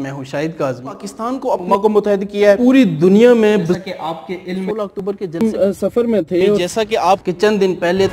मैं हूँ शाहिद काज़मी। पाकिस्तान को अक़वा को मुत्तहिद किया है पूरी दुनिया में। जैसा कि आपके इल्म 16 अक्टूबर के जलसे सफ़र में थे, जैसा कि आपके चंद दिन पहले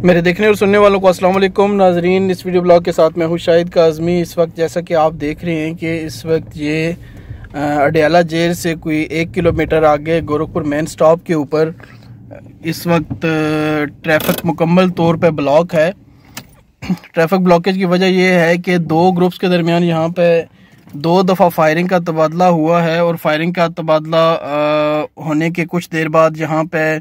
मेरे देखने और सुनने वालों को अस्सलाम वालेकुम नाजरीन। इस वीडियो ब्लॉग के साथ मैं हूँ शाहिद काज़मी। इस वक्त जैसा कि आप देख रहे हैं कि इस वक्त ये अडयाला जेल से कोई 1 किलोमीटर आगे गोरखपुर मेन स्टॉप के ऊपर इस वक्त ट्रैफिक मुकम्मल तौर पे ब्लॉक है। ट्रैफिक ब्लॉकेज की वजह यह है कि 2 ग्रुप्स के दरमियान यहाँ पे 2 दफ़ा फायरिंग का तबादला हुआ है और फायरिंग का तबादला होने के कुछ देर बाद यहाँ पे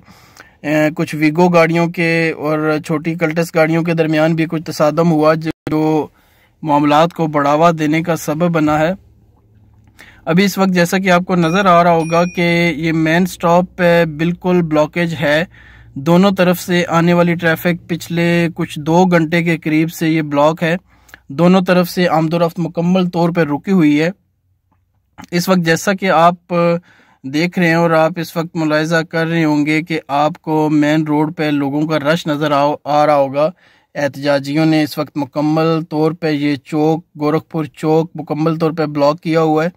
कुछ वीगो गाड़ियों के और छोटी कल्टस गाड़ियों के दरमियान भी कुछ तसादम हुआ जो मामलात को बढ़ावा देने का सबब बना है। अभी इस वक्त जैसा कि आपको नज़र आ रहा होगा कि ये मेन स्टॉप पे बिल्कुल ब्लॉकेज है। दोनों तरफ से आने वाली ट्रैफिक पिछले कुछ 2 घंटे के करीब से ये ब्लॉक है। दोनों तरफ से आमदोरफ्त मुकम्मल तौर पर रुकी हुई है। इस वक्त जैसा कि आप देख रहे हैं और आप इस वक्त मुलाहिजा कर रहे होंगे कि आपको मेन रोड पे लोगों का रश नज़र आ रहा होगा। एहतजाजियों ने इस वक्त मुकम्मल तौर पे ये चौक गोरखपुर चौक मुकम्मल तौर पे ब्लॉक किया हुआ है।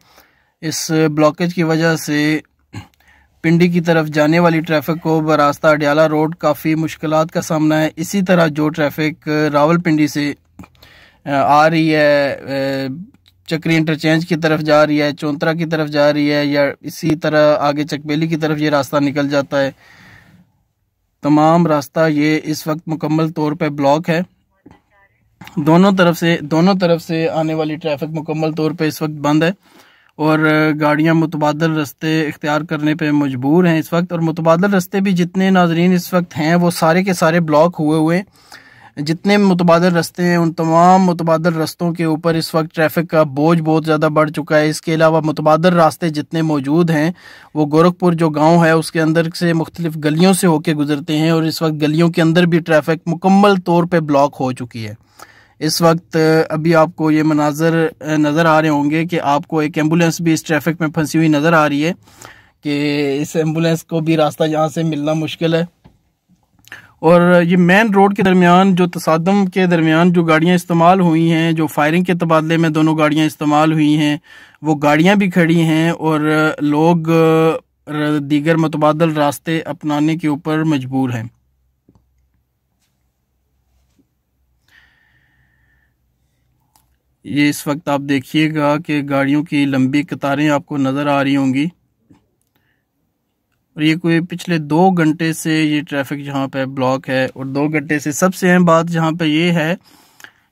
इस ब्लॉकेज की वजह से पिंडी की तरफ जाने वाली ट्रैफिक को बरास्ता अडयाला रोड काफ़ी मुश्किलात का सामना है। इसी तरह जो ट्रैफिक रावलपिंडी से आ रही है, चक्री इंटरचेंज की तरफ जा रही है, चौंतरा की तरफ जा रही है, या इसी तरह आगे चकबेली की तरफ ये रास्ता निकल जाता है, तमाम रास्ता ये इस वक्त मुकम्मल तौर पे ब्लॉक है। दोनों तरफ से आने वाली ट्रैफिक मुकम्मल तौर पे इस वक्त बंद है और गाड़ियां मुतबादल रास्ते इख्तियार करने पे मजबूर हैं इस वक्त। और मुतबादल रास्ते भी जितने नाजरीन इस वक्त हैं वो सारे के सारे ब्लॉक हुए हुए। जितने मुतबादल रास्ते हैं उन तमाम मुतबादल रास्तों के ऊपर इस वक्त ट्रैफिक का बोझ बहुत ज़्यादा बढ़ चुका है। इसके अलावा मुतबादल रास्ते जितने मौजूद हैं वो गोरखपुर जो गांव है उसके अंदर से मुख्तलिफ गलियों से होके गुजरते हैं और इस वक्त गलियों के अंदर भी ट्रैफिक मुकम्मल तौर पे ब्लॉक हो चुकी है। इस वक्त अभी आपको ये मनाजर नज़र आ रहे होंगे कि आपको एक एम्बुलेंस भी इस ट्रैफिक में फंसी हुई नज़र आ रही है कि इस एम्बुलेंस को भी रास्ता यहाँ से मिलना मुश्किल है। और ये मेन रोड के दरमियान जो तसादम के दरमियान जो गाड़ियाँ इस्तेमाल हुई हैं, जो फायरिंग के तबादले में दोनों गाड़ियाँ इस्तेमाल हुई हैं, वो गाड़ियाँ भी खड़ी हैं और लोग दीगर मुतबादल रास्ते अपनाने के ऊपर मजबूर हैं। ये इस वक्त आप देखिएगा कि गाड़ियों की लंबी कतारें आपको नज़र आ रही होंगी और ये कोई पिछले 2 घंटे से ये ट्रैफिक यहाँ पे ब्लॉक है। और 2 घंटे से सबसे अहम बात यहाँ पे ये है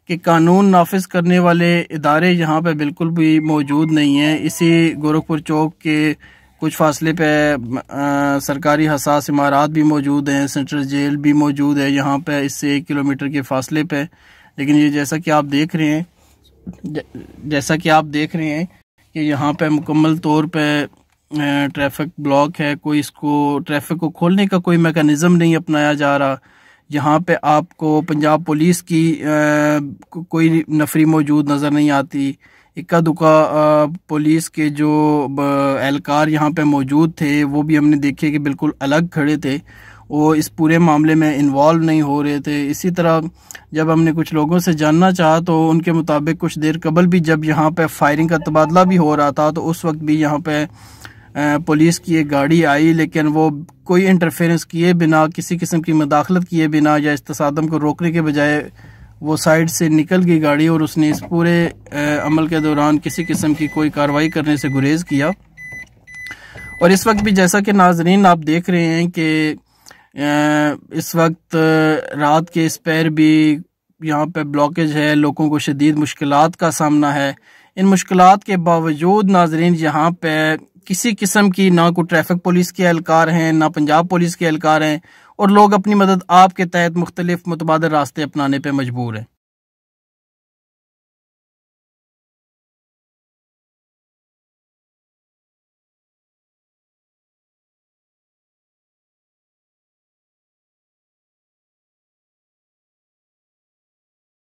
कि कानून नाफिज करने वाले इदारे यहाँ पे बिल्कुल भी मौजूद नहीं हैं। इसी गोरखपुर चौक के कुछ फासले पे सरकारी हसास इमारात भी मौजूद हैं, सेंट्रल जेल भी मौजूद है यहाँ पे इससे 1 किलोमीटर के फासले पे। लेकिन ये जैसा कि आप देख रहे हैं कि यहाँ पे मुकम्मल तौर पर ट्रैफिक ब्लॉक है। कोई इसको ट्रैफिक को खोलने का कोई मैकेनिज़्म नहीं अपनाया जा रहा। यहाँ पे आपको पंजाब पुलिस की कोई नफरी मौजूद नज़र नहीं आती। इक्का दुक्का पुलिस के जो एहलकार यहाँ पे मौजूद थे वो भी हमने देखे कि बिल्कुल अलग खड़े थे, वो इस पूरे मामले में इन्वॉल्व नहीं हो रहे थे। इसी तरह जब हमने कुछ लोगों से जानना चाहा तो उनके मुताबिक कुछ देर कबल भी जब यहाँ पे फायरिंग का तबादला भी हो रहा था तो उस वक्त भी यहाँ पे पुलिस की एक गाड़ी आई, लेकिन वो कोई इंटरफेरेंस किए बिना, किसी किस्म की मुदाखलत किए बिना या इस तसादम को रोकने के बजाय वो साइड से निकल गई गाड़ी और उसने इस पूरे अमल के दौरान किसी किस्म की कोई कार्रवाई करने से गुरेज किया। और इस वक्त भी जैसा कि नाजरीन आप देख रहे हैं कि इस वक्त रात के इस पैर भी यहाँ पे ब्लॉकेज है, लोगों को शदीद मुश्किलात का सामना है। इन मुश्किलात के बावजूद नाजरीन यहाँ पे किसी किस्म की ना कोई ट्रैफिक पुलिस के एहलकार हैं, ना पंजाब पुलिस के एहलकार हैं, और लोग अपनी मदद आपके तहत मुख्तलिफ मुतबादल रास्ते अपनाने पे मजबूर हैं।